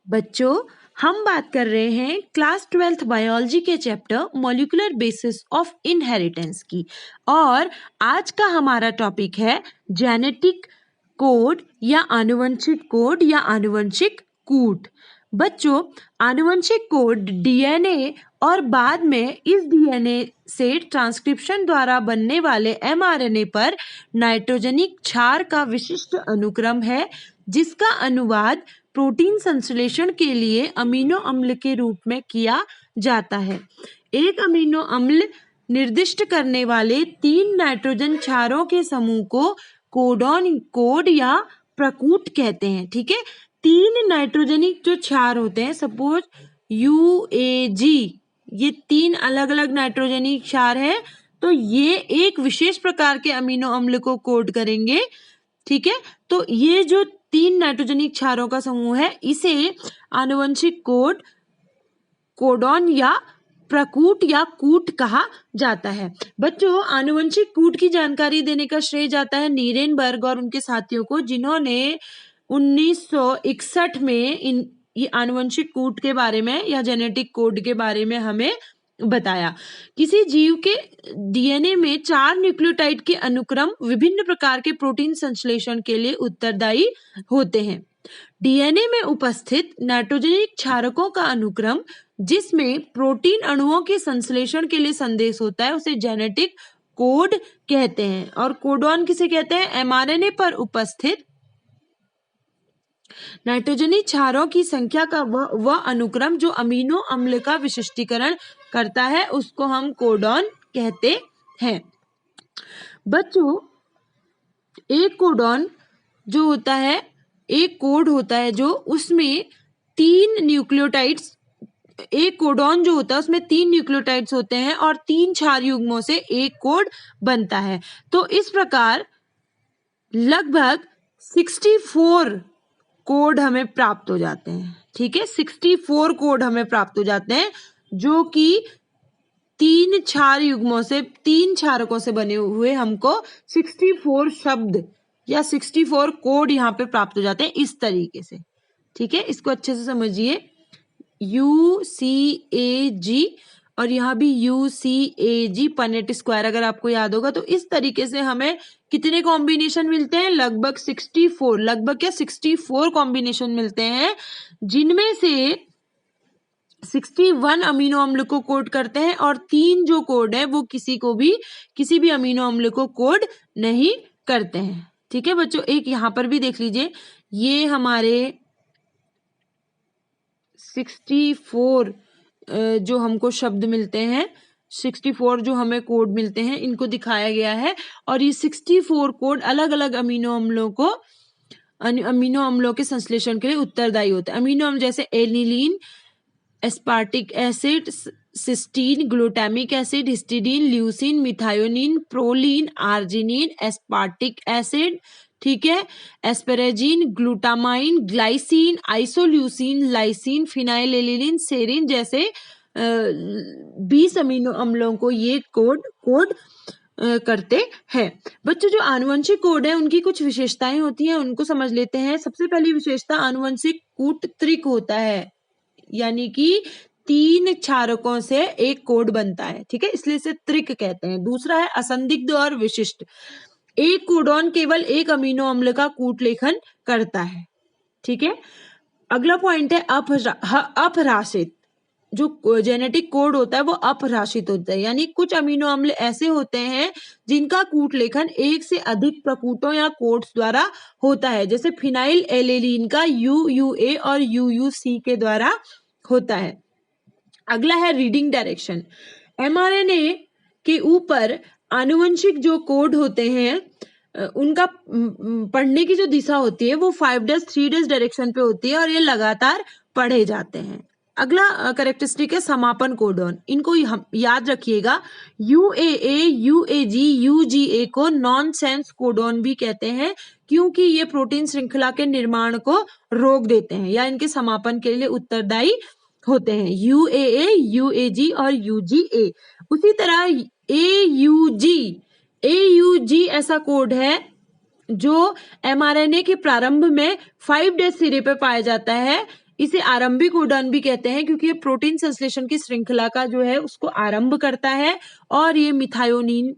बच्चों, हम बात कर रहे हैं क्लास 12th बायोलॉजी के chapter molecular basis of inheritance की। और आज का हमारा टॉपिक है जेनेटिक कोड या आनुवंशिक कोड या आनुवंशिक कूट। बच्चों, आनुवंशिक कोड डीएनए और बाद में इस डीएनए से ट्रांसक्रिप्शन द्वारा बनने वाले एमआरएनए पर नाइट्रोजनिक क्षार का विशिष्ट अनुक्रम है, जिसका अनुवाद प्रोटीन संश्लेषण के लिए अमीनो अम्ल के रूप में किया जाता है। एक अमीनो अम्ल निर्दिष्ट करने वाले 3 नाइट्रोजन क्षारों के समूह को कोडॉन कोड या प्रकूट कहते हैं। ठीक है, 3 नाइट्रोजनिक जो क्षार होते हैं, सपोज UAG, ये 3 अलग अलग नाइट्रोजनिक क्षार है, तो ये एक विशेष प्रकार के अमीनो अम्ल को कोड करेंगे। ठीक है, तो ये जो 3 नाइट्रोजनिक क्षारों का समूह है, इसे आनुवंशिक कोड, कोडॉन या प्रकूट या कूट कहा जाता है। बच्चों, आनुवंशिक कूट की जानकारी देने का श्रेय जाता है नीरेनबर्ग और उनके साथियों को, जिन्होंने 1961 में ये आनुवंशिक कूट के बारे में या जेनेटिक कोड के बारे में हमें बताया। किसी जीव के डीएनए में 4 न्यूक्लियोटाइड के अनुक्रम विभिन्न प्रकार के प्रोटीन संश्लेषण के लिए उत्तरदायी होते हैं। डीएनए में उपस्थित नाइट्रोजनिक क्षारकों का अनुक्रम, जिसमें प्रोटीन अणुओं के संश्लेषण के लिए संदेश होता है, उसे जेनेटिक कोड कहते हैं। और कोडॉन किसे कहते हैं? एमआरएनए पर उपस्थित नाइट्रोजनिक क्षारों की संख्या का वह अनुक्रम जो अमीनो अम्ल का विशिष्टीकरण करता है, उसको हम कोडॉन कहते हैं। बच्चों, एक कोडॉन जो होता है, एक कोड होता है जो उसमें 3 न्यूक्लियोटाइड्स, एक कोडॉन जो होता है उसमें 3 न्यूक्लियोटाइड्स होते हैं और 3 क्षार युग्मों से एक कोड बनता है। तो इस प्रकार लगभग 64 कोड हमें प्राप्त हो जाते हैं। ठीक है, 64 कोड हमें प्राप्त हो जाते हैं, जो कि 3 क्षार युग्मों से, 3 क्षारकों से बने हुए हमको 64 शब्द या 64 कोड यहाँ पे प्राप्त हो जाते हैं इस तरीके से। ठीक है, इसको अच्छे से समझिए। UCAG और यहाँ भी UCAG, पनेट स्क्वायर अगर आपको याद होगा, तो इस तरीके से हमें कितने कॉम्बिनेशन मिलते हैं? लगभग 64, लगभग क्या 64 कॉम्बिनेशन मिलते हैं, जिनमें से 61 अमीनो अम्ल को कोड करते हैं और 3 जो कोड है वो किसी भी अमीनो अम्ल को कोड नहीं करते हैं। ठीक है बच्चों, एक यहाँ पर भी देख लीजिए, ये हमारे 64 जो हमको शब्द मिलते हैं, 64 जो हमें कोड मिलते हैं, इनको दिखाया गया है। और ये 64 कोड अलग अलग अमीनो अम्लों के संश्लेषण के लिए उत्तरदायी होते हैं। अमीनो अम्ल जैसे alanine, aspartic acid, cysteine, glutamic acid, histidine, leucine, methionine, proline, arginine, aspartic acid, ठीक है, asparagine, glutamine, glycine, isoleucine, lysine, phenylalanine, serine जैसे 20 अमीनो अम्लों को ये कोड करते हैं। बच्चों, जो आनुवंशिक कोड है उनकी कुछ विशेषताएं होती हैं, उनको समझ लेते हैं। सबसे पहली विशेषता, आनुवंशिक कूट त्रिक होता है, यानी कि 3 क्षारकों से एक कोड बनता है। ठीक है, इसलिए इसे त्रिक कहते हैं। दूसरा है असंदिग्ध और विशिष्ट, एक कोडॉन केवल एक अमीनो अम्ल का कूट लेखन करता है। ठीक है, अगला पॉइंट है अपराशित। जो जेनेटिक कोड होता है वो अपराशित होता है, यानी कुछ अमीनो अम्ल ऐसे होते हैं जिनका कूट लेखन एक से अधिक प्रकूटों या कोड्स द्वारा होता है, जैसे फिनाइल एलेलीन का UUA और UUC के द्वारा होता है। अगला है रीडिंग डायरेक्शन। एमआरएनए के ऊपर आनुवंशिक जो कोड होते हैं उनका पढ़ने की जो दिशा होती है वो 5'3' डायरेक्शन पे होती है और ये लगातार पढ़े जाते हैं। अगला कैरेक्टरिस्टिक है समापन कोडॉन। इनको याद रखिएगा, UAA, UAG, UGA को नॉनसेंस कोडॉन भी कहते हैं, क्योंकि ये प्रोटीन श्रृंखला के निर्माण को रोक देते हैं या इनके समापन के लिए उत्तरदायी होते हैं। UAA, UAG और UGA। उसी तरह AUG ऐसा कोड है जो एमआरएनए के प्रारंभ में 5' सिरे पे पाया जाता है। इसे आरंभिक कोडॉन भी कहते हैं क्योंकि ये प्रोटीन संश्लेषण की श्रृंखला का जो है उसको आरंभ करता है और ये मिथायोनिन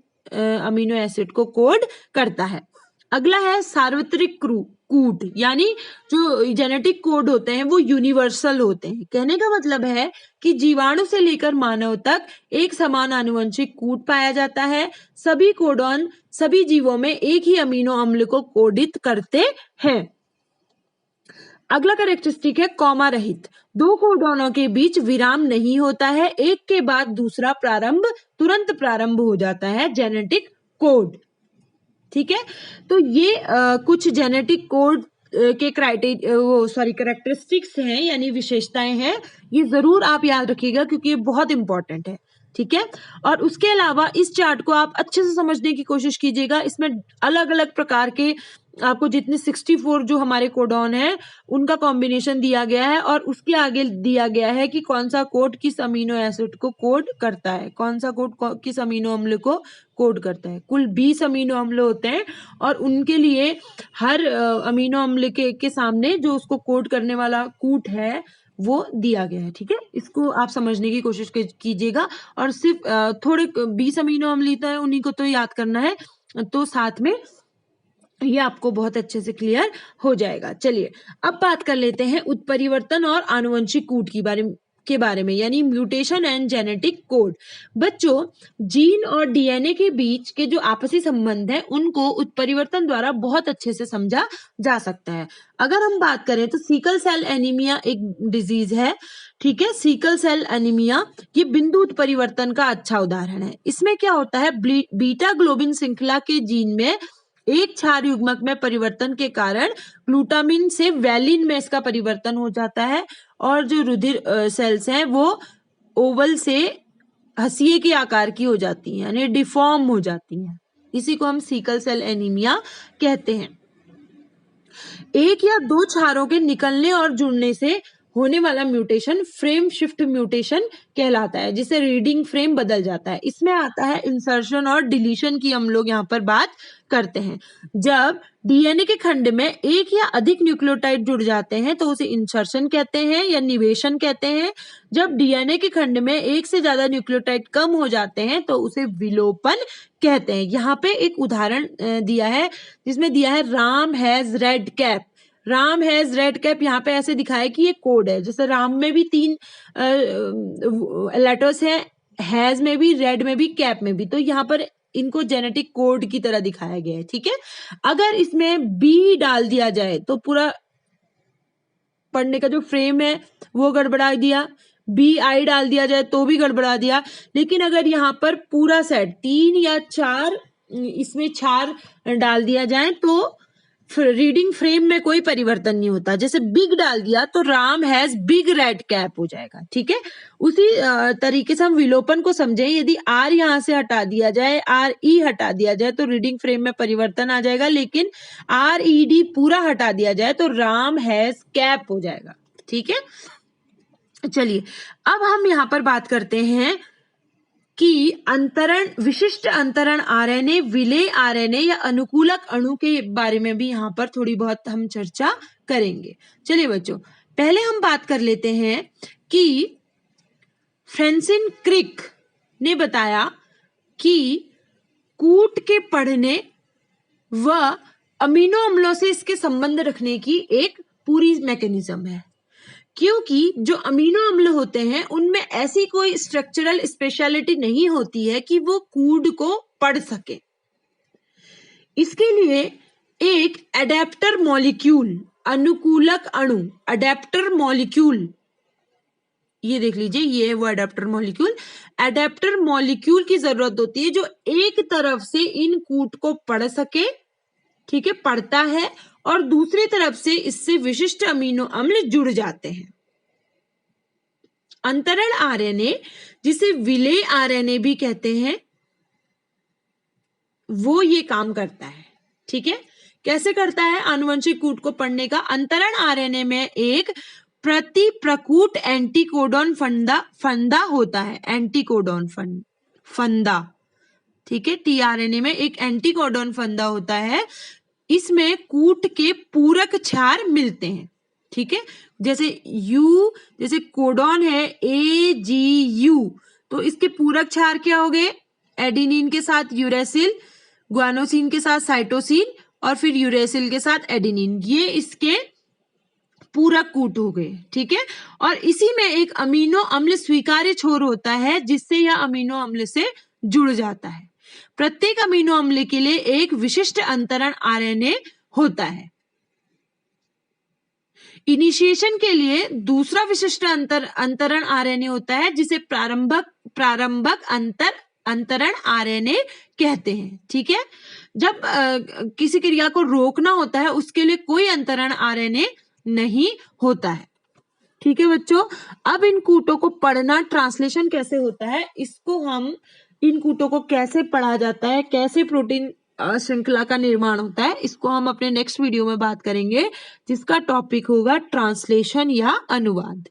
अमीनो एसिड को कोड करता है। अगला है सार्वत्रिक कूट, यानी जो जेनेटिक कोड होते हैं वो यूनिवर्सल होते हैं। कहने का मतलब है कि जीवाणु से लेकर मानव तक एक समान आनुवंशिक कूट पाया जाता है। सभी कोडॉन सभी जीवों में एक ही अमीनो अम्ल को कोडित करते हैं। अगला कैरेक्टरिस्टिक है कॉमा रहित। दो कोडॉनों के बीच विराम नहीं होता है, एक के बाद दूसरा तुरंत प्रारंभ हो जाता है जेनेटिक कोड। ठीक है, तो ये कुछ जेनेटिक कोड के कैरेक्टरिस्टिक्स हैं यानी विशेषताएं हैं। ये जरूर आप याद रखिएगा क्योंकि ये बहुत इंपॉर्टेंट है। ठीक है, और उसके अलावा इस चार्ट को आप अच्छे से समझने की कोशिश कीजिएगा। इसमें अलग अलग प्रकार के आपको जितने 64 जो हमारे कोडॉन है उनका कॉम्बिनेशन दिया गया है और उसके आगे दिया गया है कि कौन सा कोड किस अमीनो एसिड को कोड करता है, कौन सा कोड किस अमीनो अम्ल को कोड करता है। कुल 20 अमीनो अम्ल होते हैं और उनके लिए हर अमीनो अम्ल के सामने जो उसको कोड करने वाला कूट है वो दिया गया है। ठीक है, इसको आप समझने की कोशिश कीजिएगा और सिर्फ थोड़े 20 अमीनो अम्ल है उन्हीं को तो याद करना है, तो साथ में ये आपको बहुत अच्छे से क्लियर हो जाएगा। चलिए अब बात कर लेते हैं उत्परिवर्तन और आनुवंशिक कूट के बारे में यानी म्यूटेशन एंड जेनेटिक कोड। बच्चों, जीन और डीएनए के बीच के जो आपसी संबंध है उनको उत्परिवर्तन द्वारा बहुत अच्छे से समझा जा सकता है। अगर हम बात करें तो सिकल सेल एनीमिया एक डिजीज है। ठीक है, सिकल सेल एनीमिया ये बिंदु उत्परिवर्तन का अच्छा उदाहरण है। इसमें क्या होता है, बीटा ग्लोबिन श्रृंखला के जीन में एक क्षार युग्मक में परिवर्तन के कारण ग्लूटामिन से वैलिन में इसका परिवर्तन हो जाता है और जो रुधिर सेल्स हैं वो ओवल से हंसिए के आकार की हो जाती हैं यानी डिफॉर्म हो जाती हैं। इसी को हम सिकल सेल एनीमिया कहते हैं। एक या दो क्षारों के निकलने और जुड़ने से होने वाला म्यूटेशन फ्रेम शिफ्ट म्यूटेशन कहलाता है, जिसे रीडिंग फ्रेम बदल जाता है। इसमें आता है इंसर्शन और डिलीशन की हम लोग यहाँ पर बात करते हैं। जब डीएनए के खंड में एक या अधिक न्यूक्लियोटाइड जुड़ जाते हैं तो उसे इंसर्शन कहते हैं या निवेशन कहते हैं। जब डीएनए के खंड में एक से ज्यादा न्यूक्लियोटाइड कम हो जाते हैं तो उसे विलोपन कहते हैं। यहाँ पे एक उदाहरण दिया है जिसमें दिया है Ram has red cap. Ram has red cap यहाँ पे ऐसे दिखाया कि ये कोड है। जैसे राम में भी 3 लेटर्स हैं, हैज में भी, रेड में भी, कैप में भी, तो यहाँ पर इनको जेनेटिक कोड की तरह दिखाया गया है। ठीक है, अगर इसमें बी डाल दिया जाए तो पूरा पढ़ने का जो फ्रेम है वो गड़बड़ा दिया, बी आई डाल दिया जाए तो भी गड़बड़ा दिया। लेकिन अगर यहाँ पर पूरा सेट 3 या 4 इसमें 4 डाल दिया जाए तो रीडिंग फ्रेम में कोई परिवर्तन नहीं होता। जैसे बिग डाल दिया तो Ram has big red cap हो जाएगा। ठीक है, उसी तरीके से हम विलोपन को समझें। यदि आर यहाँ से हटा दिया जाए, आर ई हटा दिया जाए तो रीडिंग फ्रेम में परिवर्तन आ जाएगा, लेकिन आर ई डी पूरा हटा दिया जाए तो राम हैज कैप हो जाएगा। ठीक है, चलिए अब हम यहाँ पर बात करते हैं कि अंतरण, विशिष्ट अंतरण आरएनए, विलेय आरएनए या अनुकूलक अणु के बारे में भी यहाँ पर थोड़ी बहुत हम चर्चा करेंगे। चलिए बच्चों, पहले हम बात कर लेते हैं कि फ्रांसिस क्रिक ने बताया कि कूट के पढ़ने व अमीनो अम्लों से इसके संबंध रखने की एक पूरी मैकेनिज्म है, क्योंकि जो अमीनो अम्ल होते हैं उनमें ऐसी कोई स्ट्रक्चरल स्पेशलिटी नहीं होती है कि वो कूट को पढ़ सके। इसके लिए एक एडेप्टर मॉलिक्यूल, अनुकूलक अणु, एडेप्टर मॉलिक्यूल, ये देख लीजिए, ये है वो एडेप्टर मॉलिक्यूल। एडेप्टर मॉलिक्यूल की जरूरत होती है जो एक तरफ से इन कूट को पढ़ सके, ठीक है, पढ़ता है, और दूसरी तरफ से इससे विशिष्ट अमीनो अम्ल जुड़ जाते हैं। अंतरण आरएनए, जिसे विलेय आरएनए भी कहते हैं, वो ये काम करता है। ठीक है, कैसे करता है आनुवंशिक कूट को पढ़ने का? अंतरण आरएनए में एक प्रतिप्रकूट एंटीकोडॉन फंदा होता है, एंटीकोडॉन फंदा। ठीक है, टीआरएनए में एक एंटीकोडॉन फंदा होता है। इसमें कूट के पूरक क्षार मिलते हैं। ठीक है। जैसे कोडॉन है AGU, तो इसके पूरक क्षार क्या हो गए? एडेनिन के साथ यूरेसिल, ग्वानोसिन के साथ साइटोसिन और फिर यूरेसिल के साथ एडेनिन, ये इसके पूरक कूट हो गए। ठीक है। और इसी में एक अमीनो अम्ल स्वीकार्य छोर होता है जिससे यह अमीनो अम्ल से जुड़ जाता है। प्रत्येक अमीनो अम्ल के लिए एक विशिष्ट अंतरण आरएनए होता है। इनिशिएशन के लिए दूसरा विशिष्ट अंतरण आरएनए होता है जिसे प्रारंभक अंतरण आरएनए कहते हैं। ठीक है। जब किसी क्रिया को रोकना होता है उसके लिए कोई अंतरण आरएनए नहीं होता है। ठीक है बच्चों, अब इन कूटों को पढ़ना, ट्रांसलेशन कैसे होता है, इन कूटों को कैसे पढ़ा जाता है, कैसे प्रोटीन श्रृंखला का निर्माण होता है, इसको हम अपने नेक्स्ट वीडियो में बात करेंगे जिसका टॉपिक होगा ट्रांसलेशन या अनुवाद।